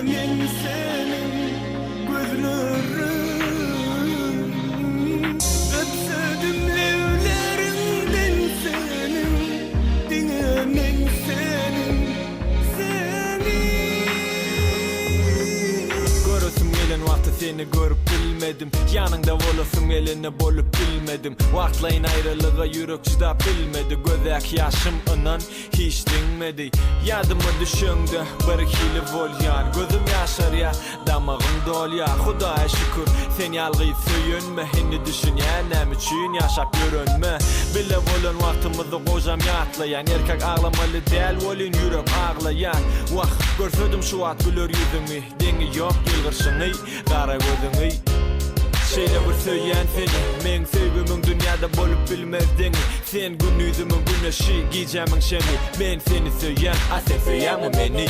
men senin gözlerin öpsödüm levlerinden senin dinlemen senin görürsün gelen vakti seni görüp bilmedim yanında olasın eline bolup bilmedim vaktlayın ayrılığa yürek çıda bilmedi gözək yaşım inan hiç dinmedi yadımı düşündü bir hili volyan gözüm yaşar ya damağım dol ya Xudaya şükür sen yalgıyı söyünme henni düşünyenem üçün yaşap yürünme bile volun vaktimizi kocam yatlayan erkek ağlamalı del volun yürek ağlayan vah görsödüm şu at gülür yüzünü deni yok yılgırşını kara gözünü şeyle bir söyleyen seni men sevgimin dünyada bolup bilmezdin sen gün yüzümün güneşi giyeceğimin şemi men seni söyleyen sen söyleyen mi beni